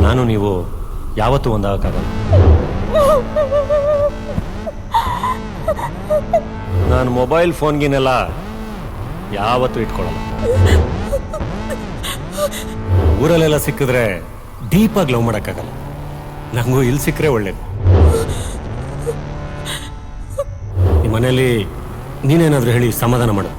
ನಾನು ನೀವು ಯಾವತ್ತೂ ಒಂದಾಗಕ್ಕಾಗಲ್ಲ. ನಾನು ಮೊಬೈಲ್ ಫೋನ್ಗಿನೆಲ್ಲ ಯಾವತ್ತೂ ಇಟ್ಕೊಳ್ಳಲ್ಲ. ಊರಲ್ಲೆಲ್ಲ ಸಿಕ್ಕಿದ್ರೆ ಡೀಪಾಗಿ ಲವ್ ಮಾಡೋಕ್ಕಾಗಲ್ಲ. ನಂಗೂ ಇಲ್ಲಿ ಸಿಕ್ಕರೆ ಒಳ್ಳೇದು. ಈ ಮನೆಯಲ್ಲಿ ನೀನೇನಾದ್ರೂ ಹೇಳಿ ಸಮಾಧಾನ ಮಾಡು.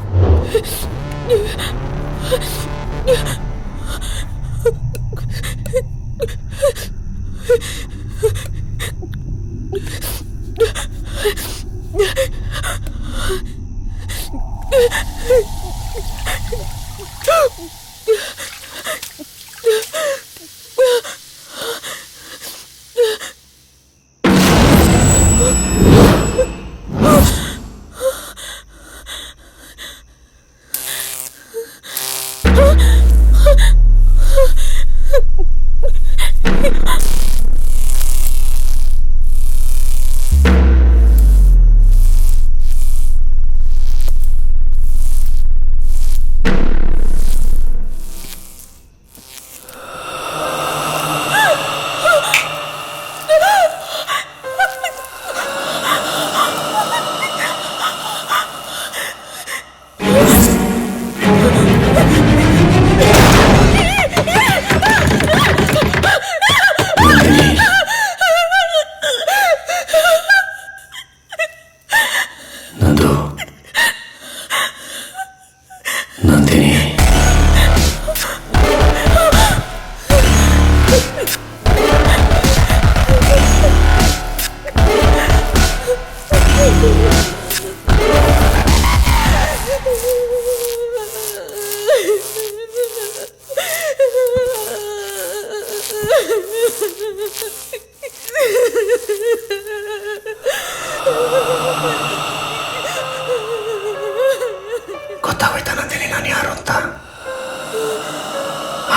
ಗೊತ್ತಾಗೋಯ್ತಾ ನಂದಿನಿ ನಾನು ಯಾರು ಅಂತ?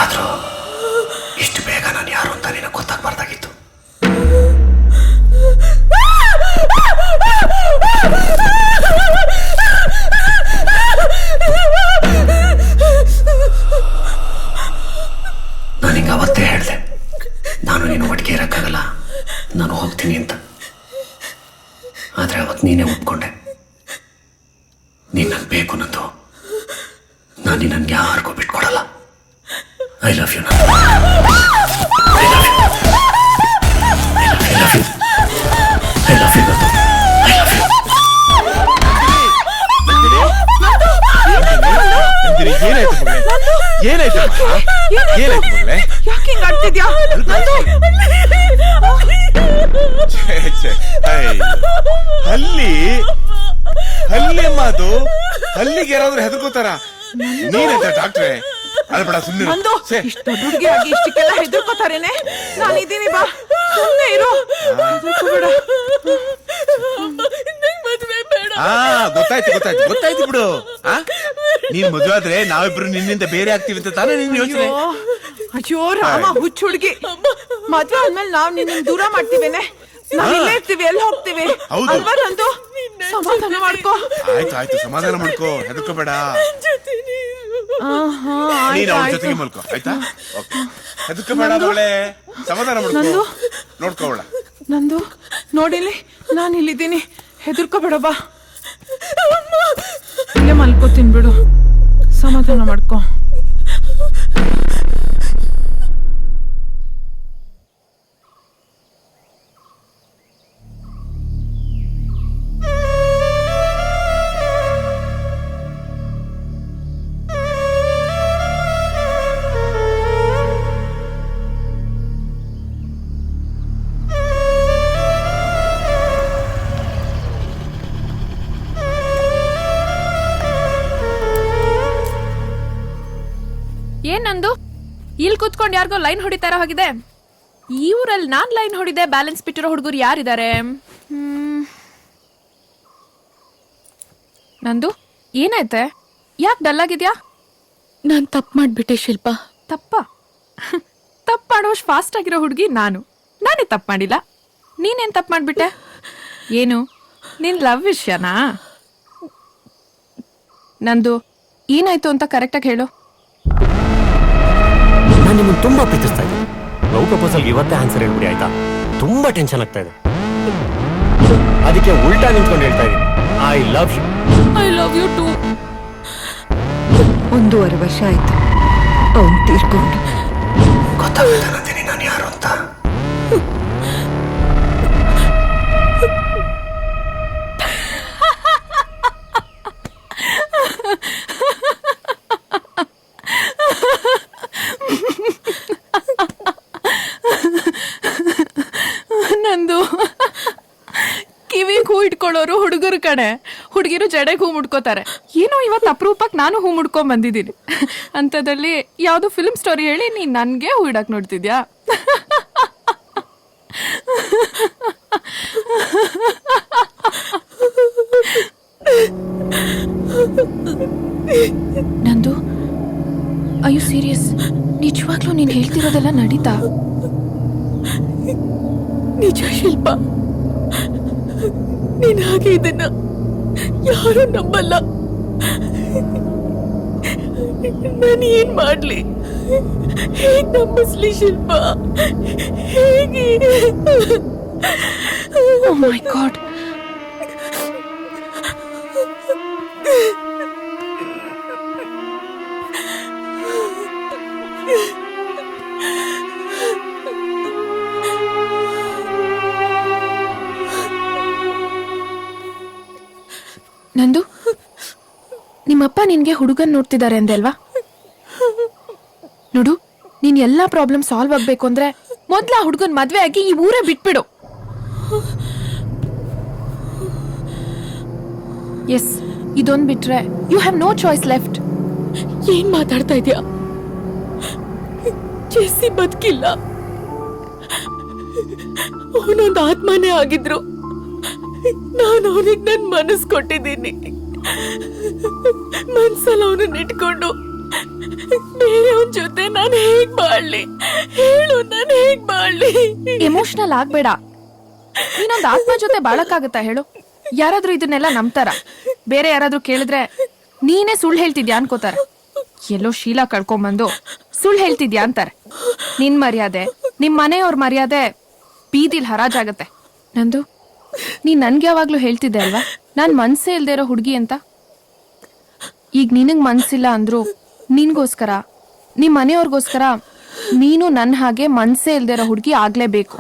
ಆದ್ರೂ ಇಷ್ಟು ಬೇಗ ನಾನು ಯಾರು ಅಂತ ನಿನಗೆ ಗೊತ್ತಾಗಬಾರ್ದಾಗಿತ್ತು. ನಾನು ಹಿಂಗೆ ಅವತ್ತೇ ಹೇಳಿದೆ, ನಾನು ನೀನು ಒಟ್ಟಿಗೆ ಇರೋಕ್ಕಾಗಲ್ಲ, ನಾನು ಹೋಗ್ತೀನಿ ಅಂತ. ಆದರೆ ಅವತ್ತು ನೀನೇ ಒಪ್ಕೊಂಡೆ. ನೀನು ನನಗೆ ಬೇಕು ನಂದು. ನಾನು ನನಗೆ ಯಾರಿಗೂ ಬಿಟ್ಕೊಡಲ್ಲ. I love you. I love you. I love you. I love you. I love you. ಏನಾಯ್ತು ಮಗಳೇ? ಏನಾಯ್ತು ಏನಾಯ್ತು ಮಗಳೇ? ಯಾಕೆ ಹಿಂಗ್ ಆಡ್ತಿದ್ಯಾ? ಹಲ್ಲಿ ಹಲ್ಲಿ ಅಮ್ಮ, ಅದು ಹಲ್ಲಿಗೆ ಯಾರಾದ್ರೂ ಹೆದರ್ಕೋತಾರ? ನೀನಾಯ್ತ ಡಾಕ್ಟ್ರೆ? ಅಲ್ಬೇಡ ಸುಮ್ಮನೆ. ಇಷ್ಟು ದೊಡ್ಡ ಹುಡುಗಿ ಆಗಿ ಇಷ್ಟಕ್ಕೆಲ್ಲ ಹೆದರ್ಕೋತಾರೇನೆ? ನಾನಿದ್ದೀನಿ, ಬಾ ಸುಮ್ಮನೆ ಇರು. ಗೊತ್ತಾಯ್ತು ಬಿಡು. ನೀನ್ ಮದುವೆ ಆದ್ರೆ ನಾವಿಬ್ರು ನಿನ್ನಿಂದ ಬೇರೆ ಆಗ್ತೀವಿ ಅಂತ ತಾನೇ ನಿನ್ ಯೋಚನೆ? ಅಯ್ಯೋ ರಾಮ, ಹುಚ್ಚ ಹುಡುಗಿ. ಮದ್ವೆ ಆದ್ಮೇಲೆ ನಾವ್ ನಿನ್ನ ದೂರ ಮಾಡ್ತೀವೇನೆ? ನಾವ್ ಇಲ್ಲೇ ಇರ್ತೀವಿ, ಎಲ್ಲಿ ಹೋಗ್ತೀವಿ ಅಲ್ವಾ? ನಂದು ಸಮಾಧಾನ ಮಾಡ್ಕೋ. ಆಯ್ತು ಸಮಾಧಾನ ಮಾಡ್ಕೋ, ಹೆದರ್ಕೋಬೇಡ. ನೀನ್ ಅವಳ ಜೊತೆಗೆ ಮಲ್ಕೋ, ಆಯ್ತಾ? ಹೆದರ್ಕೋಬೇಡ ಮಗಳೇ, ಸಮಾಧಾನ ಮಾಡ್ಕೋ. ನೋಡ್ಕೋಬೇಡ. ನಂದು ನೋಡಿಲಿ, ನಾನು ಇಲ್ಲಿದ್ದೀನಿ, ಹೆದರ್ಕೋಬೇಡ, ಬಾ. ಇಲ್ಲೇ ಮಲ್ಕೋತೀನಿ ಬಿಡು, ಸಮಾಧಾನ ಮಾಡ್ಕೋ. ಏನ್ ನಂದು ಇಲ್ಲಿ ಕೂತ್ಕೊಂಡು ಯಾರಿಗೋ ಲೈನ್ ಹೊಡಿತಾರ ಹೋಗಿದೆ? ಈ ಊರಲ್ಲಿ ನಾನ್ ಲೈನ್ ಹೊಡಿದೆ ಬ್ಯಾಲೆನ್ಸ್ ಬಿಟ್ಟಿರೋ ಹುಡುಗರು ಯಾರಿದ್ದಾರೆ? ನಂದು ಏನಾಯ್ತೆ? ಯಾಕೆ ಡಲ್ ಆಗಿದ್ಯಾ? ನಾನ್ ತಪ್ಪು ಮಾಡ್ಬಿಟ್ಟೆ ಶಿಲ್ಪ. ತಪ್ಪು ಮಾಡೋಷ್ಟು ಫಾಸ್ಟ್ ಆಗಿರೋ ಹುಡುಗಿ ನಾನೇ ತಪ್ಪು ಮಾಡಿಲ್ಲ. ನೀನೇನ್ ತಪ್ಪು ಮಾಡ್ಬಿಟ್ಟೆ? ಏನು ನಿನ್ ಲವ್ ವಿಷಯನಾ? ನಂದು ಏನಾಯ್ತು ಅಂತ ಕರೆಕ್ಟಾಗಿ ಹೇಳು. ನಾನು ನಿಮ್ಮನ್ನು ತುಂಬಾ ಪ್ರೀತಿಸ್ತಾ ಇದ್ದೀನಿ. ಲವ್ ಪ್ರಪೋಸಲ್ ಇವತ್ತೇ ಆನ್ಸರ್ ಹೇಳ್ಬಿಡಿ ಆಯ್ತಾ? ತುಂಬಾ ಟೆನ್ಷನ್ ಆಗ್ತಾ ಇದೆ. ಅದಕ್ಕೆ ಉಲ್ಟಾ ನಿಂತ್ಕೊಂಡು ಹೇಳ್ತಾ ಇದ್ದೀನಿ, I love you. I love you too. 1.5 ವರ್ಷ ಆಯ್ತು ಅವನು ತೀರ್ಕೊಂಡು. ಗೊತ್ತಾಗುತ್ತೆ ನಂದಿನಿ ನಾನು ಯಾರು ಅಂತ. ನಂದು ಕಿವಿಗೆ ಹೂ ಇಟ್ಕೊಳ್ಳೋರು ಹುಡುಗರು ಕಡೆ, ಹುಡುಗಿರು ಜಡೆಗೆ ಹೂ ಮುಡ್ಕೋತಾರೆ. ಏನೋ ಇವತ್ತು ಅಪರೂಪಕ್ಕೆ ನಾನು ಹೂ ಮುಡ್ಕೊಂಡ್ ಬಂದಿದ್ದೀನಿ. ಅಂಥದ್ರಲ್ಲಿ ಯಾವ್ದೋ ಫಿಲ್ಮ್ ಸ್ಟೋರಿ ಹೇಳಿ ನೀನ್ ನನ್ಗೆ ಹೂ ಇಡಕ್ ನೋಡ್ತಿದ್ಯಾ? ನಂದು, ಐ ಯು ಸೀರಿಯಸ್? ನಿಜವಾಗ್ಲೂ ನೀನ್ ಹೇಳ್ತಿರೋದೆಲ್ಲ ನಡೀತಾ? ನಿಜ ಶಿಲ್ಪ, ನೀನ್ ಹಾಗೆ ಇದನ್ನ ಯಾರು ನಂಬಲ್ಲ. ನಾನು ಏನ್ ಮಾಡ್ಲಿ? ಹೇಗ್ ನಂಬಿಸ್ಲಿ ಶಿಲ್ಪ? ಹೇಗೆ? ಓ ಮೈ ಗಾಡ್. ನಂದು, ನಿಮ್ಮಪ್ಪ ನಿನ್ಗೆ ಹುಡುಗನ್ ನೋಡ್ತಿದ್ದಾರೆ ಅಂದೆ ಅಲ್ವಾ? ನೋಡು, ನೀನ್ ಎಲ್ಲಾ ಪ್ರಾಬ್ಲಮ್ ಸಾಲ್ವ್ ಆಗ್ಬೇಕು ಅಂದ್ರೆ ಮೊದ್ಲ ಹುಡುಗನ್ ಮದ್ವೆ ಆಗಿ ಈ ಊರೇ ಬಿಟ್ಬಿಡು. ಎಸ್, ಇದೊಂದ್ ಬಿಟ್ರೆ you have no choice left. ಏನ್ ಮಾತಾಡ್ತಾ ಇದ್ಯಾ? ಜೆಸ್ಸಿ ಬದುಕಿಲ್ಲ, ಅವನೊಂದು ಆತ್ಮನೇ ಆಗಿದ್ರು. ನಾನು ಅವನಿಗೆ ನನ್ ಮನಸ್ಸು ಕೊಟ್ಟಿದ್ದೀನಿ. ಮನ್ಸಲ್ಲಿ ಅವನನ್ನ ಇಟ್ಕೊಂಡು ಬೇರೆಯವನ ಜೊತೆ ನಾನು ಹೇಗ್ ಬಾಳ್ಲಿ? ಹೇಳು, ನಾನು ಹೇಗ್ ಬಾಳ್ಲಿ? ಎಮೋಷನಲ್ ಆಗ್ಬೇಡ. ನೀನೊಂದ್ ಆತ್ಮ ಜೊತೆ ಬಾಳಕ್ಕಾಗತ್ತಾ ಹೇಳು? ಯಾರಾದ್ರೂ ಇದನ್ನೆಲ್ಲ ನಂಬ್ತಾರ? ಬೇರೆ ಯಾರಾದ್ರೂ ಕೇಳಿದ್ರೆ ನೀನೇ ಸುಳ್ಳು ಹೇಳ್ತಿದ್ಯಾ ಅನ್ಕೋತಾರೆ. ಎಲ್ಲೋ ಶೀಲ ಕಳ್ಕೊಂಬಂದು ಸುಳ್ಳು ಹೇಳ್ತಿದ್ಯಾ ಅಂತಾರೆ. ನಿನ್ ಮರ್ಯಾದೆ, ನಿಮ್ ಮನೆಯವ್ರ ಮರ್ಯಾದೆ ಬೀದಿಲ್ ಹರಾಜಾಗತ್ತೆ. ನಂದು, ನೀನ್ ನನ್ಗೆ ಯಾವಾಗ್ಲೂ ಹೇಳ್ತಿದ್ದೆ ಅಲ್ವಾ ನಾನ್ ಮನ್ಸೇ ಇಲ್ದೇ ಇರೋ ಹುಡುಗಿ ಅಂತ? ಈಗ ನಿನಗ್ ಮನ್ಸಿಲ್ಲ ಅಂದ್ರು ನಿನ್ಗೋಸ್ಕರ, ನಿಮ್ ಮನೆಯವ್ರಿಗೋಸ್ಕರ ನೀನು ನನ್ನ ಹಾಗೆ ಮನ್ಸೇ ಇಲ್ದೇ ಇರೋ ಹುಡುಗಿ ಆಗ್ಲೇಬೇಕು.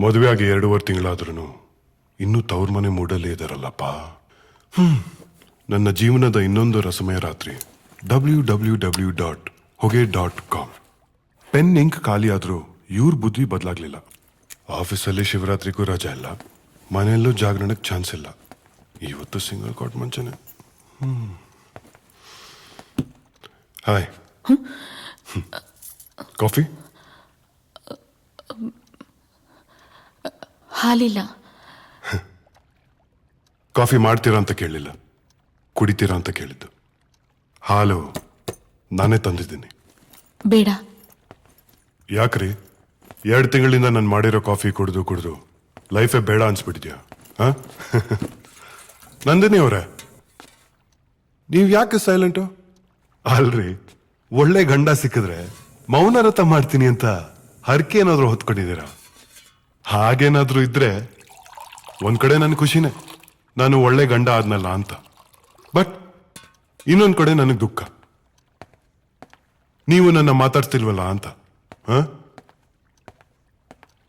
ಮದುವೆ ಆಗಿ 2.5 ತಿಂಗಳಾದ್ರೂ ಇನ್ನೂ ತವ್ರ ಮನೆ ಮೂಡಲ್ಲೇ ಇದಾರಲ್ಲಪ್ಪ. ನನ್ನ ಜೀವನದ ಇನ್ನೊಂದು ರಸಮಯ ರಾತ್ರಿ www.hoge.com. ಪೆನ್ ಇಂಕ್ ಖಾಲಿ ಆದ್ರೂ ಇವ್ರ ಬುದ್ಧಿ ಬದಲಾಗ್ಲಿಲ್ಲ. ಆಫೀಸಲ್ಲಿ ಶಿವರಾತ್ರಿಗೂ ರಜಾ ಇಲ್ಲ, ಮನೆಯಲ್ಲೂ ಜಾಗರಣಕ್ಕೆ ಚಾನ್ಸ್ ಇಲ್ಲ. ಇವತ್ತು ಸಿಂಗಲ್ ಕಾಟ್ ಮುಂಚೆನೆ. Hi, coffee? ಹಾಲಿಲ್ಲ. ಕಾಫಿ ಮಾಡ್ತೀರಾ ಅಂತ ಕೇಳಲಿಲ್ಲ, ಕುಡಿತೀರಾ ಅಂತ ಕೇಳಿದ್ದು. ಹಾಲು ನಾನೇ ತಂದಿದ್ದೀನಿ. ಬೇಡ. ಯಾಕ್ರಿ? 2 ತಿಂಗಳಿಂದ ನಾನು ಮಾಡಿರೋ ಕಾಫಿ ಕುಡಿದು ಲೈಫೇ ಬೇಡ ಅನ್ಸ್ಬಿಟ್ಟಿದ್ಯಾ? ನಂದಿನಿ ಅವರೇ, ನೀವು ಯಾಕೆ ಸೈಲೆಂಟು? ಅಲ್ರಿ, ಒಳ್ಳೆ ಗಂಡ ಸಿಕ್ಕಿದ್ರೆ ಮೌನರತ ಮಾಡ್ತೀನಿ ಅಂತ ಹರಕೆ ಏನಾದ್ರೂ ಹೊತ್ಕೊಂಡಿದ್ದೀರಾ? ಹಾಗೇನಾದ್ರೂ ಇದ್ರೆ ಒಂದ್ ಕಡೆ ನನ್ನ ಖುಷಿನೇ, ನಾನು ಒಳ್ಳೆ ಗಂಡ ಆದ್ನಲ್ಲ ಅಂತ. ಬಟ್ ಇನ್ನೊಂದ್ ಕಡೆ ನನಗೆ ದುಃಖ, ನೀವು ನನ್ನ ಮಾತಾಡ್ತಿಲ್ವಲ್ಲ ಅಂತ.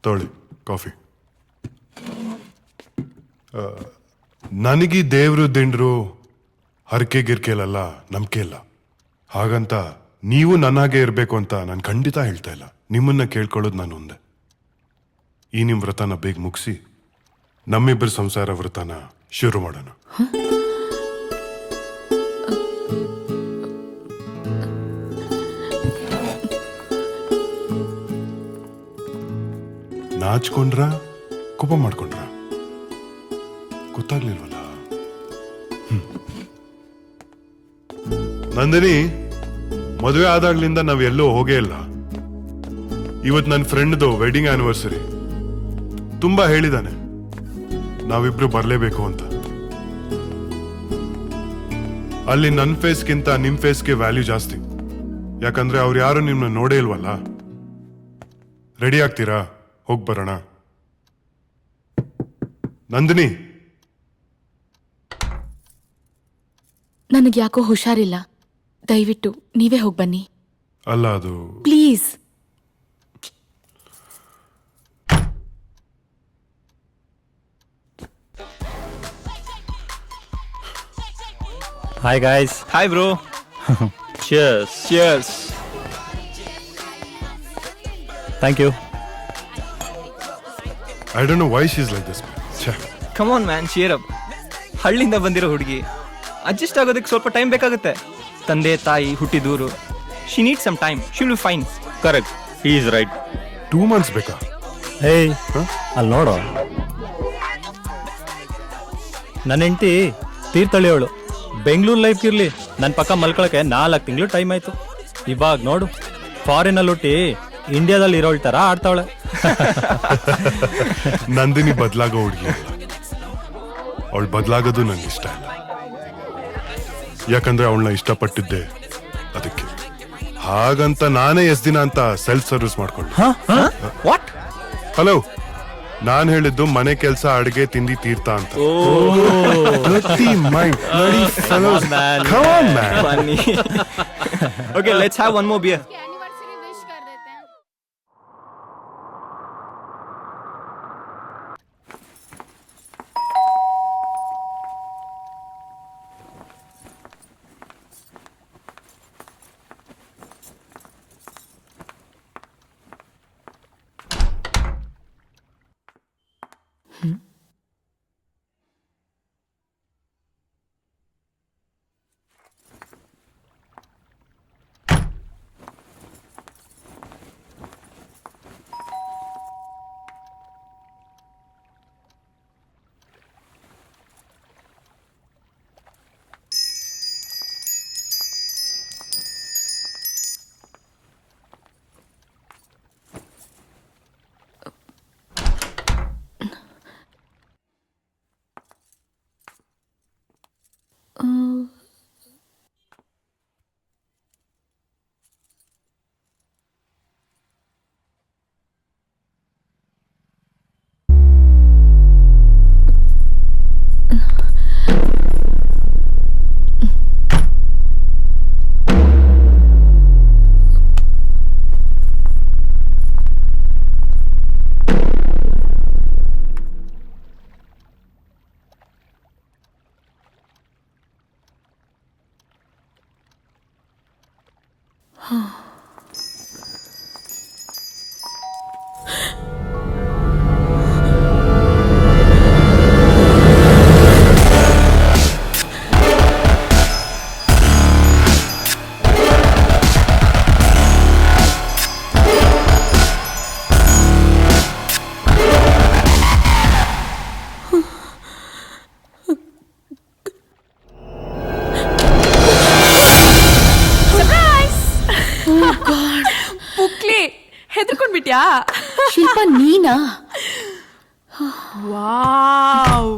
ತೊಳಿ ಕಾಫಿ. ನನಗೀ ದೇವ್ರು ದಿಂಡ್ರು ಹರಕೆ ಗಿರ್ಕೆಲಲ್ಲ ನಂಬಿಕೆ ಇಲ್ಲ. ಹಾಗಂತ ನೀವು ನನ್ನಾಗೆ ಇರಬೇಕು ಅಂತ ನಾನು ಖಂಡಿತ ಹೇಳ್ತಾ ಇಲ್ಲ. ನಿಮ್ಮನ್ನ ಕೇಳ್ಕೊಳ್ಳೋದು ನಾನು ಒಂದೇ, ಈ ನಿಮ್ಮ ವ್ರತನ ಬೇಗ ಮುಗಿಸಿ ನಮ್ಮಿಬ್ಬರ ಸಂಸಾರ ವ್ರತನ ಶುರು ಮಾಡೋಣ. ನಾಚ್ಕೊಂಡ್ರ ಕೋಪ ಮಾಡ್ಕೊಂಡ್ರ ಗೊತ್ತಾಗ್ಲಿಲ್ವಲ್ಲ? ನಂದಿನಿ, ಮದುವೆ ಆದಾಗ್ಲಿಂದ ನಾವ್ ಎಲ್ಲೂ ಹೋಗೇ ಇಲ್ಲ. ಇವತ್ ನನ್ನ ಫ್ರೆಂಡ್ದು ವೆಡ್ಡಿಂಗ್ ಆನಿವರ್ಸರಿ. ತುಂಬಾ ಹೇಳಿದಾನೆ ನಾವಿಬ್ರು ಬರ್ಲೇಬೇಕು ಅಂತ. ಅಲ್ಲಿ ನನ್ನ ಫೇಸ್ಗಿಂತ ನಿಮ್ ಫೇಸ್ಗೆ ವ್ಯಾಲ್ಯೂ ಜಾಸ್ತಿ. ಯಾಕಂದ್ರೆ ಅವ್ರು ಯಾರು ನಿಮ್ನ ನೋಡೇ ಇಲ್ವಲ್ಲ. ರೆಡಿ ಆಗ್ತೀರಾ? ಹೋಗ್ ಬರೋಣ. ನಂದಿನಿ, ನನಗೆ ಯಾಕೋ ಹುಷಾರಿಲ್ಲ, ದಯವಿಟ್ಟು ನೀವೇ ಹೋಗಿ ಬನ್ನಿ ಅಲ್ಲ ಅದು please. Hi guys. Hi, bro. Cheers. Cheers. Thank you. I don't know why she is like this. Come on, man. Cheer up. ಹಳ್ಳಿಂದ ಬಂದಿರೋ ಹುಡುಗಿ, ಅಡ್ಜಸ್ಟ್ ಆಗೋದಕ್ಕೆ ಸ್ವಲ್ಪ ಟೈಮ್ ಬೇಕಾಗುತ್ತೆ. ತಂದೆ ತಾಯಿ ಹುಟ್ಟಿದೂರು. She need some time. She will be fine. Correct, he is right. 2 months ಬೇಕಾ? ಹೇಯ್, ಅಲ್ಲಿ ನೋಡು, ನನ್ನ ಹೆಂಡತಿ ತೀರ್ಥಹಳ್ಳಿಯವಳು. ಬೆಂಗಳೂರು ಲೈಫ್ ಇರ್ಲಿ, ನನ್ನ ಪಕ್ಕ ಮಲ್ಕೊಳಕ್ಕೆ 4 ತಿಂಗಳು ಟೈಮ್ ಆಯ್ತು. ಇವಾಗ ನೋಡು, ಫಾರಿನಲ್ಲಿ ಹುಟ್ಟಿ ಇಂಡಿಯಾದಲ್ಲಿ ಇರೋಳ್ ತರ ಆಡ್ತಾವಳೆ. ನಂದಿನಿ ಬದಲಾಗೋ ಹುಡುಗಿ ಅಲ್ಲ. ಅವಳು ಬದಲಾಗೋದು ನಂಗೆ ಇಷ್ಟ ಇಲ್ಲ. ಯಾಕಂದ್ರೆ ಅವಳನ್ನ ಇಷ್ಟಪಟ್ಟಿದ್ದೆ ಅದಕ್ಕೆ. ಹಾಗಂತ ನಾನೇ ಎಷ್ಟ್ ದಿನ ಅಂತ ಸೆಲ್ಫ್ ಸರ್ವಿಸ್ ಮಾಡ್ಕೊಂಡೆ. ವಾಟ್? ಹಲೋ, ನಾನ್ ಹೇಳಿದ್ದು ಮನೆ ಕೆಲಸ, ಅಡಿಗೆ, ತಿಂಡಿ, ತೀರ್ಥ ಅಂತ. Dirty mind, bloody fellows. Come on, man. Funny. Okay, let's have one more beer. ಹೆದರ್ಕೊಂಡ್ಬಿಟ್ಯಾ? ಶಿಲ್ಪ, ನೀನಾ? Wow,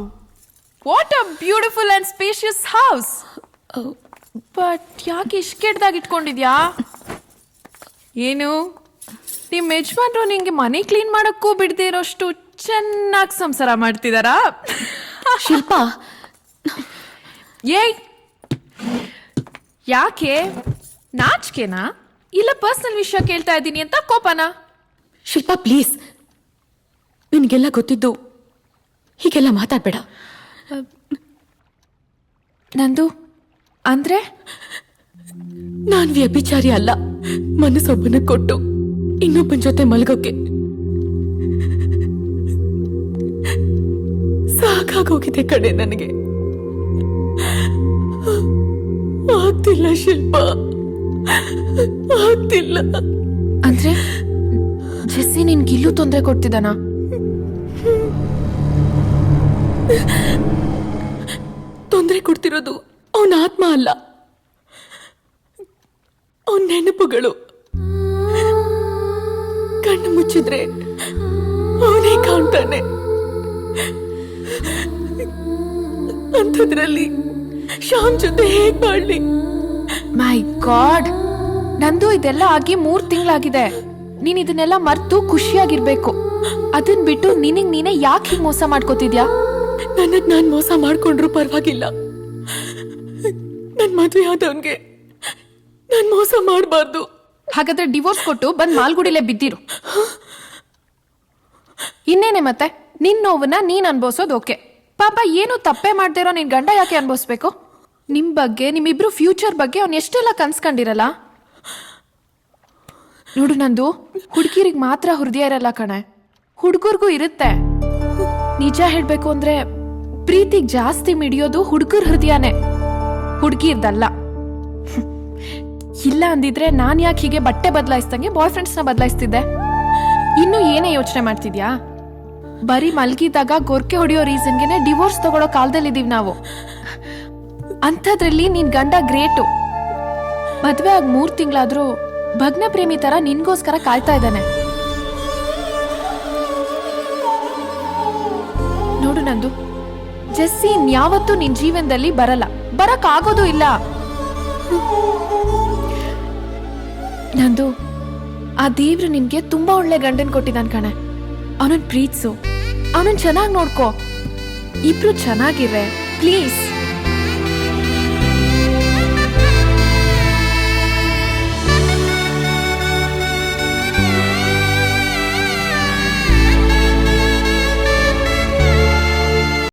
what a beautiful and spacious house. But ಯಾಕೆ ಇಷ್ಟು ಕೆಟ್ಟದಾಗಿ ಇಟ್ಕೊಂಡಿದ್ಯಾ? ಏನು, ನಿಮ್ ಯಜಮಾನ್ರು ನಿಂಗೆ ಮನೆ ಕ್ಲೀನ್ ಮಾಡಕ್ಕೂ ಬಿಡದೇ ಇರೋಷ್ಟು ಚೆನ್ನಾಗಿ ಸಂಸಾರ ಮಾಡ್ತಿದಾರಾ? ಶಿಲ್ಪ, ಏಯ್, ಯಾಕೆ ನಾಚಿಕೆನಾ ಇಲ್ಲ ಪರ್ಸನಲ್ ವಿಷಯ ಕೇಳ್ತಾ ಇದ್ದೀನಿ ಅಂತ ಕೋಪನಾ? ಶಿಲ್ಪ ಪ್ಲೀಸ್, ನಿನಗೆಲ್ಲ ಗೊತ್ತಿದ್ದು ಹೀಗೆಲ್ಲ ಮಾತಾಡ್ಬೇಡ. ನಂದು ಅಂದ್ರೆ ನಾನ್ ವ್ಯಭಿಚಾರಿ ಅಲ್ಲ. ಮನಸ್ಸೊಬ್ಬನ ಕೊಟ್ಟು ಇನ್ನೊಬ್ಬನ ಜೊತೆ ಮಲಗೋಕೆ ಸಾಕಾಗೋಗಿದೆ ಕಡೆ. ನನಗೆ ಆಗ್ತಿಲ್ಲ ಶಿಲ್ಪ, ಆಗ್ತಿಲ್ಲ. ಅಂದ್ರೆ ಜೆಸ್ಸಿ ನಿನ್ಗಿಲ್ಲೂ ತೊಂದರೆ ಕೊಡ್ತಿದ್ದಾನ? ತೊಂದರೆ ಕೊಡ್ತಿರೋದು ಅವನ ಆತ್ಮ ಅಲ್ಲ, ಅವನ ನೆನಪುಗಳು. ಕಣ್ಣು ಮುಚ್ಚಿದ್ರೆ ಅವನೇ ಕಾಣ್ತಾನೆ. ಅಂಥದ್ರಲ್ಲಿ ಶ್ಯಾಮ್ ಜೊತೆ ಹೇಗ್ ಬಾಳ್ಲಿ? ಮೈ ಗಾಡ್, ನಂದು ಇದೆಲ್ಲ ಆಗಿ 3 ತಿಂಗಳಾಗಿದೆ. ನೀನ್ ಇದನ್ನೆಲ್ಲ ಮರ್ತು ಖುಷಿಯಾಗಿರ್ಬೇಕು. ಅದನ್ ಬಿಟ್ಟು ನಿನಗ್ ನೀನೇ ಯಾಕೆ ಹೀಗ್ ಮೋಸ ಮಾಡ್ಕೋತಿದ್ಯಾ? ನನಗ್ ನಾನ್ ಮೋಸ ಮಾಡ್ಕೊಂಡ್ರು ಪರವಾಗಿಲ್ಲ. ನನ್ ಮದುವೆ ಆದವನ್ಗೆ ನಾನ್ ಮೋಸ ಮಾಡಬಾರ್ದು. ಹಾಗಾದ್ರೆ ಡಿವೋರ್ಸ್ ಕೊಟ್ಟು ಬಂದ್ ಮಾಲ್ಗುಡಿಲೇ ಬಿದ್ದಿರು. ಇನ್ನೇನೆ ಮತ್ತೆ ನಿನ್ ನೋವನ್ನ ನೀನ್ ಅನ್ಭವಿಸೋದು ಓಕೆ. ಪಾಪ ಏನು ತಪ್ಪೇ ಮಾಡ್ದೇ ಇರೋ ನಿನ್ ಗಂಡ ಯಾಕೆ ಅನ್ಭವಿಸ್ಬೇಕು? ನಿಮ್ ಬಗ್ಗೆ, ನಿಮ್ಮಿಬ್ರು ಫ್ಯೂಚರ್ ಬಗ್ಗೆ ಅವ್ನು ಎಷ್ಟೆಲ್ಲ ಕನ್ಸ್ಕೊಂಡಿರಲ್ಲ. ನೋಡು ನಂದು, ಹುಡುಗಿರಿಗೆ ಮಾತ್ರ ಹೃದಯ ಇರಲ್ಲ ಕಣೆ, ಹುಡುಗರ್ಗೂ ಇರುತ್ತೆ. ನಿಜ ಹೇಳ್ಬೇಕು ಅಂದ್ರೆ ಪ್ರೀತಿಗ್ ಜಾಸ್ತಿ ಮಿಡಿಯೋದು ಹುಡುಗರ ಹೃದಯನೇ, ಹುಡುಗಿರ್ದಲ್ಲ. ಇಲ್ಲ ಅಂದಿದ್ರೆ ನಾನ್ ಯಾಕೆ ಹೀಗೆ ಬಟ್ಟೆ ಬದಲಾಯಿಸ್ದಂಗೆ ಬಾಯ್ ಫ್ರೆಂಡ್ಸ್ನ ಬದಲಾಯಿಸ್ತಿದ್ದೆ? ಇನ್ನು ಏನೇ ಯೋಚನೆ ಮಾಡ್ತಿದ್ಯಾ? ಬರೀ ಮಲ್ಗಿದಾಗ ಗೊರ್ಕೆ ಹೊಡೆಯೋ ರೀಸನ್ಗೆನೆ ಡಿವೋರ್ಸ್ ತಗೊಳ್ಳೋ ಕಾಲದಲ್ಲಿದ್ದೀವಿ ನಾವು. ಅಂಥದ್ರಲ್ಲಿ ನಿನ್ ಗಂಡ ಗ್ರೇಟು. ಮದ್ವೆ ಆಗಿ 3 ತಿಂಗಳಾದ್ರೂ ಭಗ್ನ ಪ್ರೇಮಿ ತರ ನಿನ್ಗೋಸ್ಕರ ಕಾಯ್ತಾ ಇದ್ದಾನೆ. ನೋಡು ನಂದು, ಜೆಸ್ಸಿ ಇನ್ಯಾವತ್ತೂ ನಿನ್ ಜೀವನದಲ್ಲಿ ಬರಲ್ಲ, ಬರಕ್ ಆಗೋದು ಇಲ್ಲ. ನಂದು, ಆ ದೇವ್ರು ನಿನ್ಗೆ ತುಂಬಾ ಒಳ್ಳೆ ಗಂಡನ್ ಕೊಟ್ಟಿದ್ದಾನ್ ಕಣೆ. ಅವನನ್ ಪ್ರೀತ್ಸು, ಅವನನ್ ಚೆನ್ನಾಗಿ ನೋಡ್ಕೋ. ಇಬ್ರು ಚೆನ್ನಾಗಿರ್ರೆ ಪ್ಲೀಸ್.